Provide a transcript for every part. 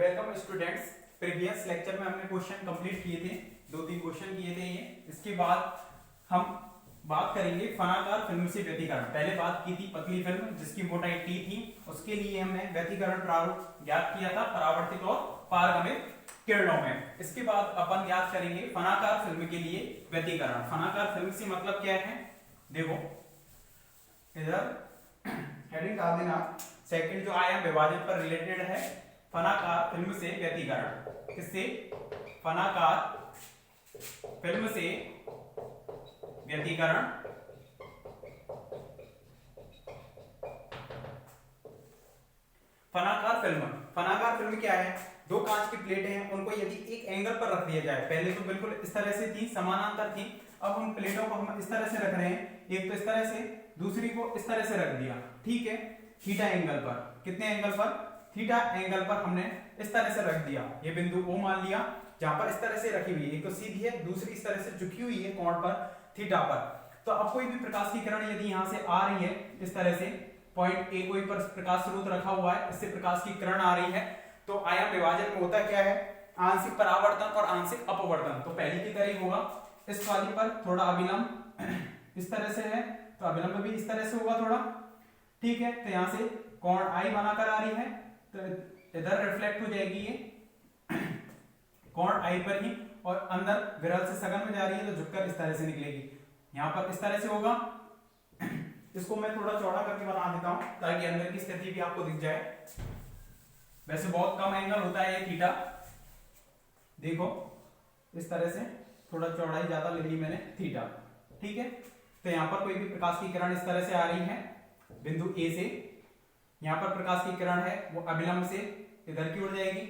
Welcome students. Previous lecture में हमने question complete किए थे, 2-3 क्वेश्चन किए थे ये। इसके बाद हम बात करेंगे फनाकार फिल्म से व्यतिकरण। पहले बात की थी पतली फिल्म जिसकी मोटाई टी थी, उसके लिए हमने व्यतिकरण प्रारूप ज्ञात किया था परावर्तित और पारगमित किरणों में। इसके बाद अपन ज्ञात करेंगे फनाकार फिल्म के लिए व्यतिकरण। फनाकार फिल्म से मतलब क्या है, देखो इधर हेडिंग डाल देना। सेकंड जो आयाम विभाजन पर रिलेटेड है, फनाकार फिल्म से व्यतिकरण। किससे? फनाकार फिल्म से व्यतिकरण। फनाकार फिल्म क्या है? दो कांच की प्लेटें हैं, उनको यदि एक एंगल पर रख दिया जाए, पहले तो बिल्कुल इस तरह से थी, समानांतर थी, अब हम प्लेटों को हम इस तरह से रख रहे हैं, एक तो इस तरह से, दूसरी को इस तरह से रख दिया, ठीक है, थीटा एंगल पर। कितने एंगल पर? थीटा एंगल पर हमने इस तरह से रख दिया। ये बिंदु O मान लिया, जहां पर इस तरह से रखी हुई है, एक तो सीधी है, दूसरी इस तरह से झुकी हुई है कोण पर, थीटा पर। तो अब कोई भी प्रकाश की किरण यदि यहां से आ रही है इस तरह से, पॉइंट ए कोई पर प्रकाश स्रोत रखा हुआ है, इससे प्रकाश की किरण आ रही है, तो आयाम विभाजन में होता क्या है? आंशिक परावर्तन और आंशिक अपवर्तन। तो पहले की तरह ही होगा। इस वाली पर थोड़ा अभिलंब इस तरह से है, तो अभिलंब भी इस तरह से होगा थोड़ा, ठीक है। तो यहां से कोण आई बनाकर आ रही है, तो इधर रिफ्लेक्ट हो जाएगी ये कोण आई पर ही, और अंदर विरल से सघन में जा रही है, तो झुककर इस तरह से निकलेगी। यहां पर इस तरह से होगा। इसको मैं थोड़ा चौड़ा करके बना देता हूं ताकि अंदर की स्थिति भी आपको दिख जाए। वैसे बहुत कम एंगल होता है ये थीटा, देखो इस तरह से, थोड़ा चौड़ाई ज्यादा ले ली मैंने, थीटा, ठीक है। तो यहां पर कोई भी प्रकाश की किरण इस तरह से आ रही है बिंदु ए से, यहां पर प्रकाश की किरण है वो अभिलंब से इधर की ओर जाएगी,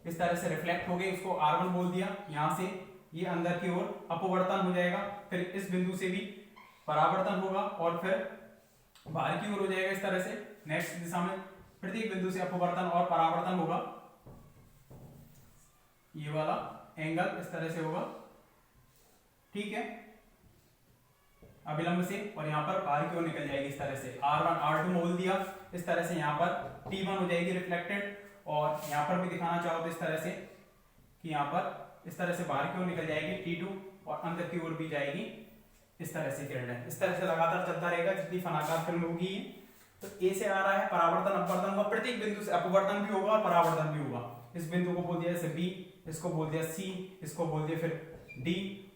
इस तरह से रिफ्लेक्ट हो गई, उसको R1 बोल दिया। यहां से ये अंदर की ओर अपवर्तन हो जाएगा, फिर इस बिंदु से भी परावर्तन होगा, और फिर बाहर की ओर हो जाएगा इस तरह से। नेक्स्ट दिशा में प्रत्येक बिंदु से अपवर्तन और परावर्तन होगा। ये वाला एंगल इस तरह से होगा, ठीक है, अभिलंब से, और यहाँ पर बाहर की ओर निकल जाएगी इस तरह से। R1 R2 बोल दिया, इस तरह से यहाँ पर T1 हो जाएगी रिफ्लेक्टेड, और यहाँ पर भी दिखाना चाहो तो इस तरह से कि यहाँ पर इस तरह से बाहर की ओर निकल जाएगी T2, और अंदर की ओर भी जाएगी इस तरह से किरणें। इस तरह से लगातार चलता रहेगा जितनी फनाकार फिल्म होगी। तो ए से आ रहा है, परावर्तन अपवर्तन होगा, प्रत्येक बिंदु से अपवर्तन भी होगा और परावर्तन भी होगा। इस बिंदु को बोल दिया जैसे B, इसको बोल दिया C, इसको बोल दिया फिर D,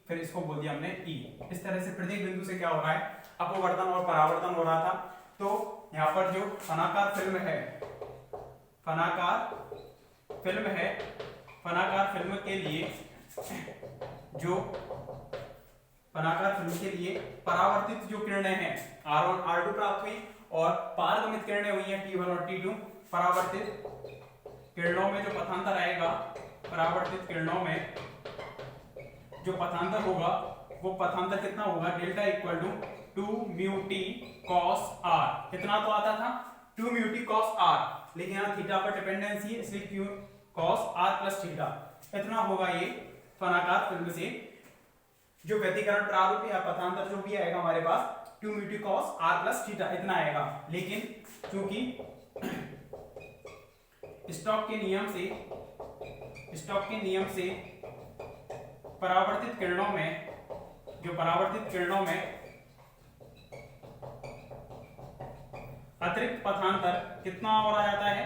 फिर इसको बोल दिया हमने E। इस तरह से प्रत्येक बिंदु से क्या हो रहा है? अपवर्तन और परावर्तन हो रहा था। तो यहाँ पर जो फनाकार फिल्म है, फनाकार फिल्म के लिए जो फनाकार फिल्म के लिए परावर्तित जो किरणें हैं R1 R2 प्राप्त हुई, और पारगमित किरणें हुई हैं T1 और T2। परावर्तित किरणों में जो पथांतर आएगा, परावर्तित किरणों में जो पथांतर होगा, वो पथांतर कितना होगा? Delta equal to 2 mu T cos R. कितना तो आता था? 2 म्यू टी कॉस आर, लेकिन यहाँ थीटा पर डिपेंडेंसी है, इसलिए Q cos R plus theta. इतना होगा ये फनाकार फिल्म से जो व्यतिकरण प्रारूप या पथांतर जो भी आएगा हमारे पास, 2 mu T cos R plus theta, इतना आएगा। लेकिन चूंकि स्टोक के नियम से परावर्तित किरणों में अतिरिक्त पथांतर कितना और आ जाता है?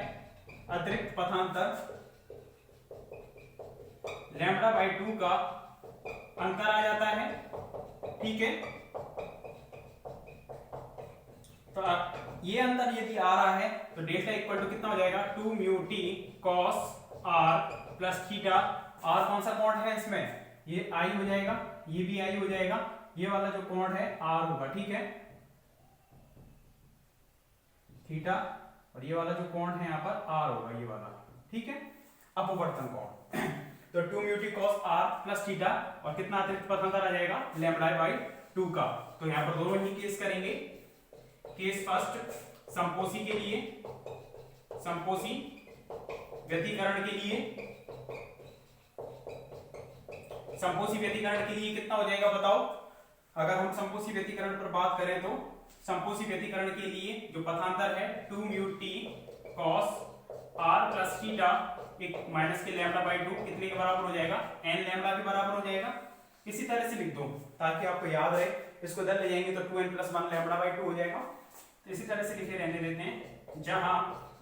अतिरिक्त पथांतर λ/2 का अंतर आ जाता है, ठीक है। तो ये अंतर यदि आ रहा है तो डेल्टा इक्वल टू कितना हो जाएगा? 2 mu T cos R plus theta. R कौन सा कोण है इसमें? ये आई हो जाएगा, ये भी आई हो जाएगा, ये वाला जो कोण है आर होगा, ठीक है, थीटा, और ये वाला जो कोण है यहाँ पर आर होगा, ये वाला, ठीक है, अपवर्तन कोण। तो 2 mu T cos R plus theta, और कितना अतिरिक्त पथांतर आ जाएगा? λ/2 का। तो यहाँ पर दोनों ही केस करेंगे। केस फर्स्ट, संपोषी के लिए, संपोषी व्यतिकरण के लिए, संपोषी व्यतिकरण के लिए कितना हो जाएगा बताओ? अगर हम संपोषी व्यतिकरण पर बात करें तो संपोषी व्यतिकरण के लिए जो पथांतर है 2 mu T cos R plus theta एक माइनस के λ/2 कितने के बराबर हो जाएगा, n लैम्डा के बराबर हो जाएगा। इसी तरह से लिख दो ताकि आपको याद रहे, इसको इधर ले जाएंगे तो 2n + 1 λ/2 हो जाएगा। तो इसी तरह से लिखे रहने देते हैं, जहां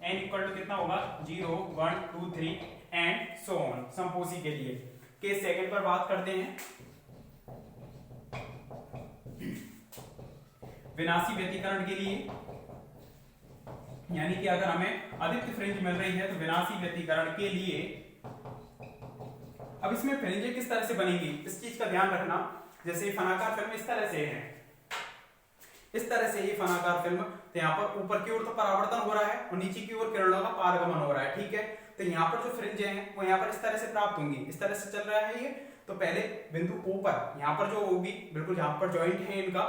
n इक्वल टू कितना होगा 0 1 2 3 एंड सो ऑन। संपोसी के लिए केस सेकंड पर बात करते हैं। विनाशी व्यतिकरण के लिए, यानी कि अगर हमें अदीप्त फ्रिंज मिल रही है तो विनाशी व्यतिकरण के लिए अब इसमें फ्रिंजें किस तरह से बनेंगी इस चीज का ध्यान रखना। जैसे फनाकार फिल्म इस तरह से है, इस तरह से ये फनाकार फिल्म, तो यहाँ पर ऊपर की ओर तो परावर्तन हो रहा है और नीचे की ओर किरणों का पारगमन हो रहा है, ठीक है। तो यहाँ पर जो फ्रिंजें हैं वो यहाँ पर इस तरह से प्राप्त होंगी, इस तरह से चल रहा है ये। तो पहले बिंदु ऊपर यहाँ पर जो होगी, बिल्कुल यहाँ पर ज्वाइंट है इनका,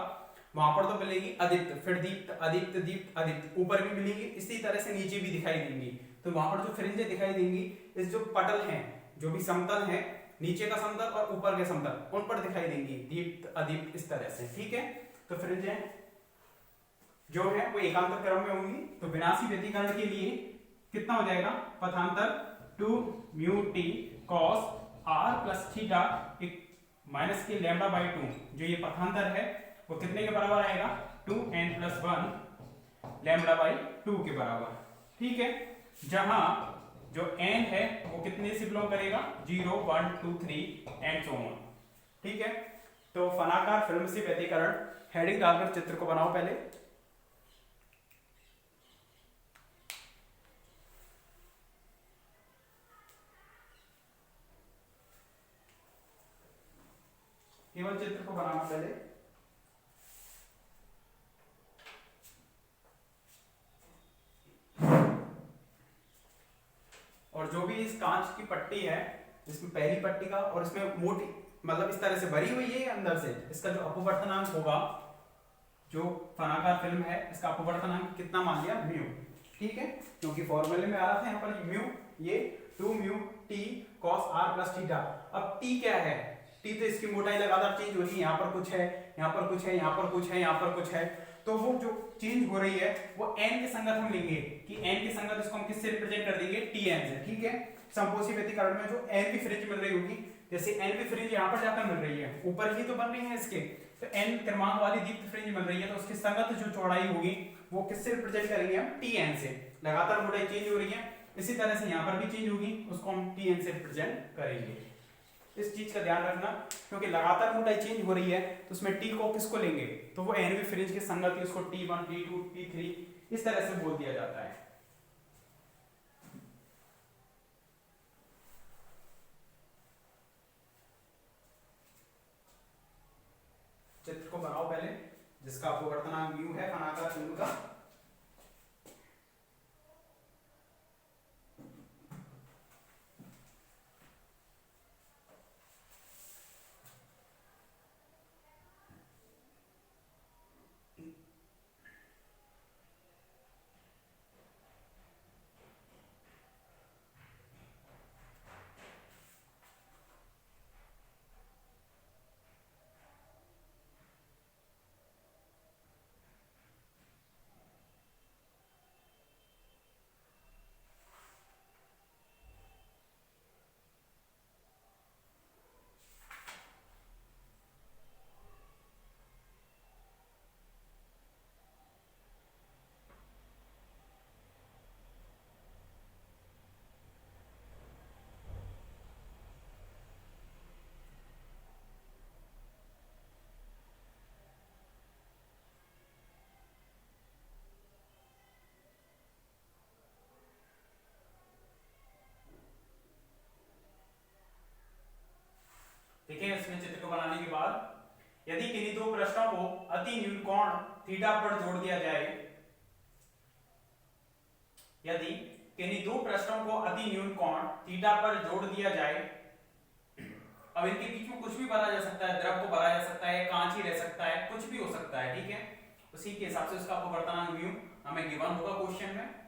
वहां पर तो मिलेगी अदीप्त, फिर दीप्त, अदीप्त, दीप्त, अदीप्त, ऊपर भी मिलेंगी। इसी तरह से नीचे भी दिखाई देंगी। तो वहां पर जो फ्रिंजें दिखाई देंगी, इस जो पटल हैं, जो भी समतल है, नीचे का समतल और ऊपर के समतल, उन पर दिखाई देंगी दीप्त, अदीप्त, इस तरह से, ठीक है। तो फ्रिंजें जो है वो एकांतर क्रम में होंगी। तो विनाशी व्यतिकरण के लिए कितना हो जाएगा, पथांतर 2 mu T cos r plus theta एक माइनस के λ/2, जो ये पथांतर है वो कितने के बराबर आएगा 2n + 1 λ/2 के बराबर, ठीक है। जहां जो n है वो कितने से बिलोंग करेगा 0 1 2 3 एंड सो ऑन, ठीक है। तो फनाकार फिल्म से व्यतिकरण, हेडिंग डालकर चित्र को बनाओ पहले। केवल चित्र को बनाना पहले। और जो भी इस कांच की पट्टी है, इसमें पहली पट्टी का और इसमें मोटी मतलब इस तरह से भरी हुई है अंदर से, इसका जो अपवर्तनांक होगा, जो फनाकार फिल्म है इसका अपवर्तनांक कितना मान लिया म्यू, ठीक है। क्योंकि फॉर्मूले में आ रहा था यहाँ पर म्यू, ये 2 mu T cos r plus theta. अब टी क्या है, टी तो इसकी मोटाई लगातार चेंज हो रही है, यहाँ पर कुछ है, यहाँ पर कुछ है, यहाँ पर कुछ है, यहाँ पर कुछ है। तो वो जो चेंज हो रही है वो n के संगत हम लेंगे कि n के संगत इसको हम किससे रिप्रेजेंट कर देंगे tn से, ठीक है। संपोषी व्यतिकरण में जो n की फ्रिंज मिल रही होगी, जैसे n की फ्रिंज यहाँ पर जाकर मिल रही है, ऊपर ही तो बन रही है इसके, तो n क्रमांक वाली दीप्त फ्रिंज मिल रही है, तो उसकी संगत जो चौड़ाई होगी वो किससे रिप्रेजेंट करेंगे हम tn से। लगातार मोटाई चेंज हो रही है, इसी तरह से यहाँ पर भी चेंज होगी, उसको हम tn से रिप्रेजेंट करेंगे। इस चीज का ध्यान रखना, क्योंकि लगातार मोटाई चेंज हो रही है तो उसमें टी को किसको लेंगे, तो वो एनवी फ्रिंज के संगत ही उसको T1 T2 T3 इस तरह से बोल दिया जाता है। चित्र को बनाओ पहले, जिसका अपवर्तनांक म्यू है फनाकार फिल्म का। देखिए इसमें चित्र को बनाने के बाद, यदि किन्हीं दो प्रश्नों को अति न्यून कोण थीटा पर जोड़ दिया जाए, यदि किन्हीं दो प्रश्नों को अति न्यून कोण थीटा पर जोड़ दिया जाए, अब इनके बीच में कुछ भी भरा जा सकता है, द्रव को भरा जा सकता है, कांच ही रह सकता है, कुछ भी हो सकता है, ठीक है। उसी के हिसाब से उसका अपवर्तनांक म्यू हमें गिवन होगा क्वेश्चन में।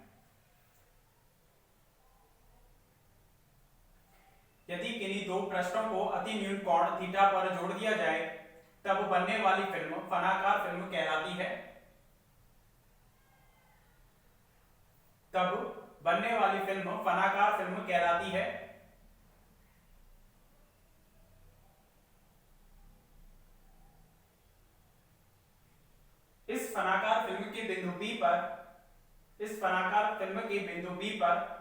यदि किन्हीं दो प्रश्नों को अति न्यून कोण थीटा पर जोड़ दिया जाए, तब बनने वाली फिल्म फनाकार फिल्म कहलाती है। तब बनने वाली फिल्म फनाकार फिल्म कहलाती है। इस फनाकार फिल्म के बिंदु बी पर, इस फनाकार फिल्म के बिंदु बी पर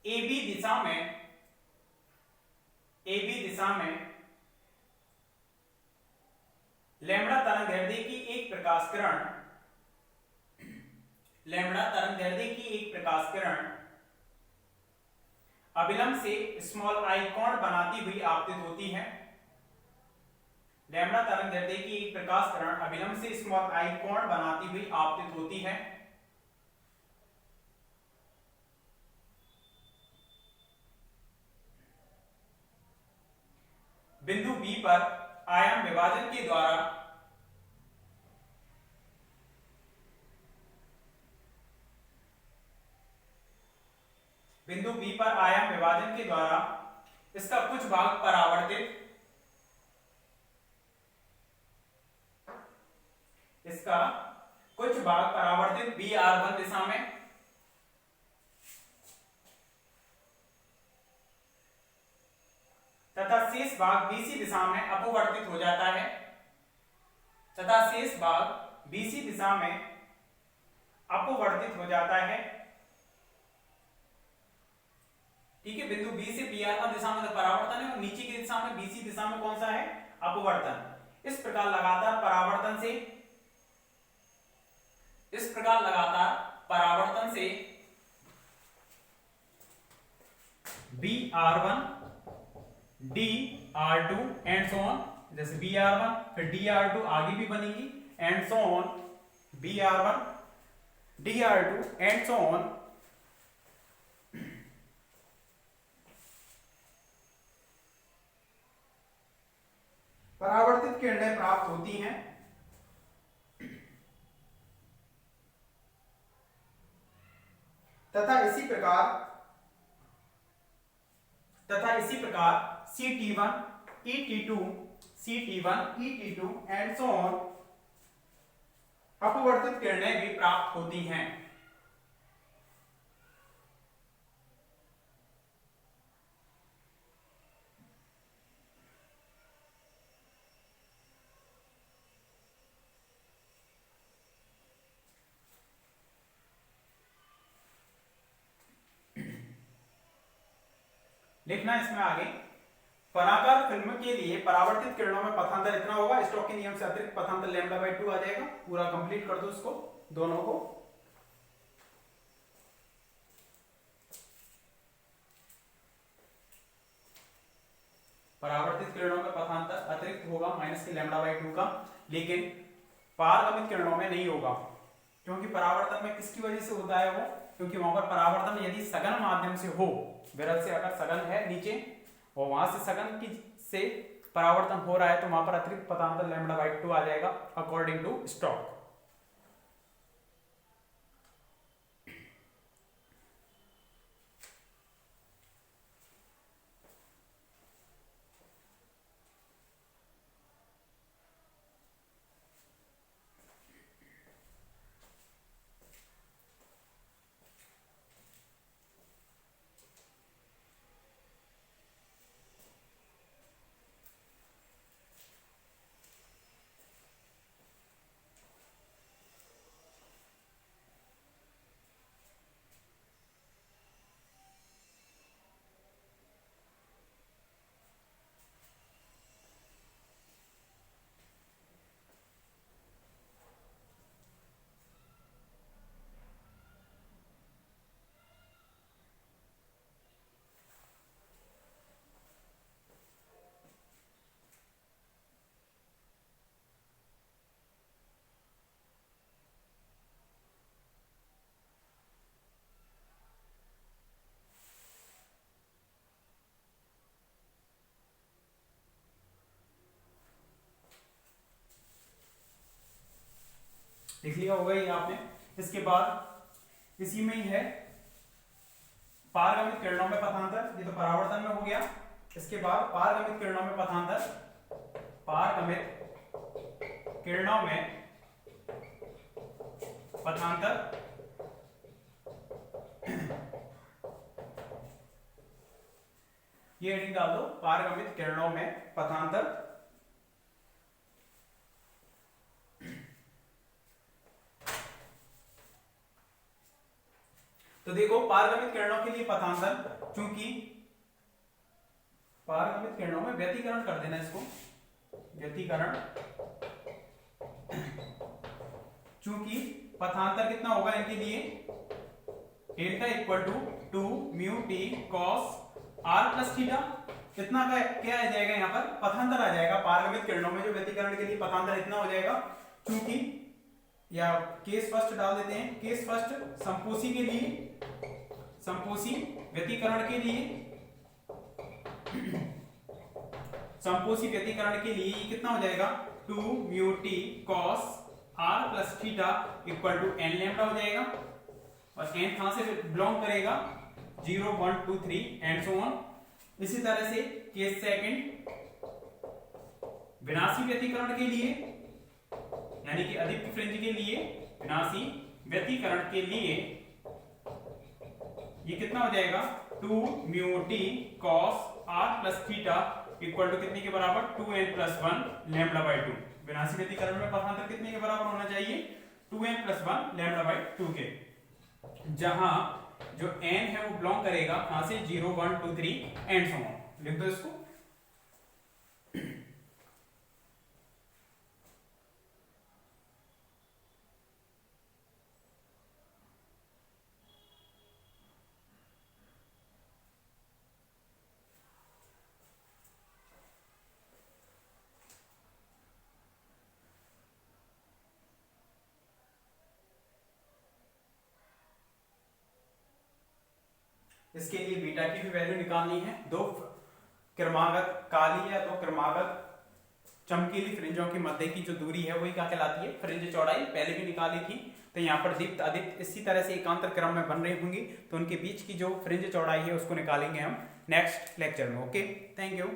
ए बी दिशा में, ए बी दिशा में लैम्ब्डा तरंगदैर्ध्य की एक प्रकाश किरण, लैम्ब्डा तरंगदैर्ध्य की एक प्रकाश किरण अभिलंब से स्मॉल आई कोण बनाती हुई आपतित होती है। लैम्ब्डा तरंगदैर्ध्य की एक प्रकाश किरण अभिलंब से स्मॉल आई कोण बनाती हुई आपतित होती है। बिंदु बी पर आयाम विभाजन के द्वारा बिंदु बी पर आयाम विभाजन के द्वारा इसका कुछ भाग परावर्तित, इसका कुछ भाग परावर्तित BR1 दिशा में तथा शेष भाग BC दिशा में अपवर्तित हो जाता है, तथा शेष भाग BC दिशा में अपवर्तित हो जाता है। ठीक है, बिंदु बी से BR1 दिशा में तो परावर्तन है और नीचे की दिशा में BC दिशा में कौन सा है, अपवर्तन। इस प्रकार लगातार परावर्तन से, इस प्रकार लगातार परावर्तन से BR1 DR2 and so on, जैसे BR1 फिर DR2 आगे भी बनेगी and so on, BR1 DR2 and so on, परावर्तित किरणें प्राप्त होती हैं तथा इसी प्रकार CT1 ET2 CT1 ET2 and so on अपवर्तित किरणें भी प्राप्त होती हैं। लिखना इसमें आगे, फनाकार फिल्म के लिए परावर्तित किरणों में पथांतर इतना होगा, स्टोक के नियम से अतिरिक्त पथांतर λ/2 आ जाएगा। पूरा कंप्लीट कर दो इसको, दोनों को। परावर्तित किरणों में पथांतर अतिरिक्त होगा माइनस के λ/2 का, लेकिन पारगमित किरणों में नहीं होगा, क्योंकि परावर्तन में किसकी वजह से होता है वो, क्योंकि वहां पर परावर्तन यदि सघन माध्यम से हो, विरल से अगर सघन है नीचे और वहां से सघन की से परावर्तन हो रहा है तो वहां पर अतिरिक्त पथांतर λ/2 आ जाएगा अकॉर्डिंग टू स्टॉक। लिख लिया होगा ये आपने। इसके बाद इसी में ही है पारगमित किरणों में पथांतर, ये तो परावर्तन में हो गया। इसके बाद पारगमित किरणों में पथांतर, पारगमित किरणों में पथांतर ये हेडिंग डाल दो, पारगमित किरणों में पथांतर। तो देखो पारगमित किरणों के लिए पथांतर, चूंकि पारगमित किरणों में व्यतिकरण कर देना इसको, व्यतिकरण, चूंकि पथांतर कितना होगा इनके लिए, delta equal to 2 mu T cos R plus theta. कितना का क्या आ जाएगा यहाँ पर, पथांतर आ जाएगा। पारगमित किरणों में जो व्यतिकरण के लिए पथांतर इतना हो जाएगा, चूंकि या केस फर्स्ट डाल देते हैं, केस फर्स्ट संपोषी के लिए, संपोषी व्यतिकरण के लिए, संपोषी व्यतिकरण के लिए ये कितना हो जाएगा, 2 mu T cos R plus theta equal to N lambda हो जाएगा। और एन कहां से बिलोंग करेगा, 0 1 2 3 एंड सो ऑन। इसी तरह से केस सेकंड विनाशी व्यतिकरण के लिए, यानी कि अदीप्त फ्रिंज के लिए, विनाशी व्यतिकरण के लिए ये कितना हो जाएगा, 2 mu T cos R plus theta equal to कितने के बराबर, 2n प्लस 1 लैम्डा बाई 2। विनाशी व्यतिकरण में पथांतर कितने के बराबर होना चाहिए, 2n प्लस 1 लैम्डा बाई 2 के, जहां जो n है वो बिलोंग करेगा कहां से, 0 1 2 3 एंड सो ऑन। लिख दो इसको। इसके लिए बीटा की भी वैल्यू निकालनी है। दो क्रमागत काली या दो क्रमागत चमकीली फ्रिंजों के मध्य की जो दूरी है वही क्या कहलाती है, फ्रिंज चौड़ाई। पहले भी निकाली थी। तो यहाँ पर दीप्त अदीप्त इसी तरह से एकांतर क्रम में बन रही होंगी, तो उनके बीच की जो फ्रिंज चौड़ाई है उसको निकालेंगे हम नेक्स्ट लेक्चर में। Okay, thank you.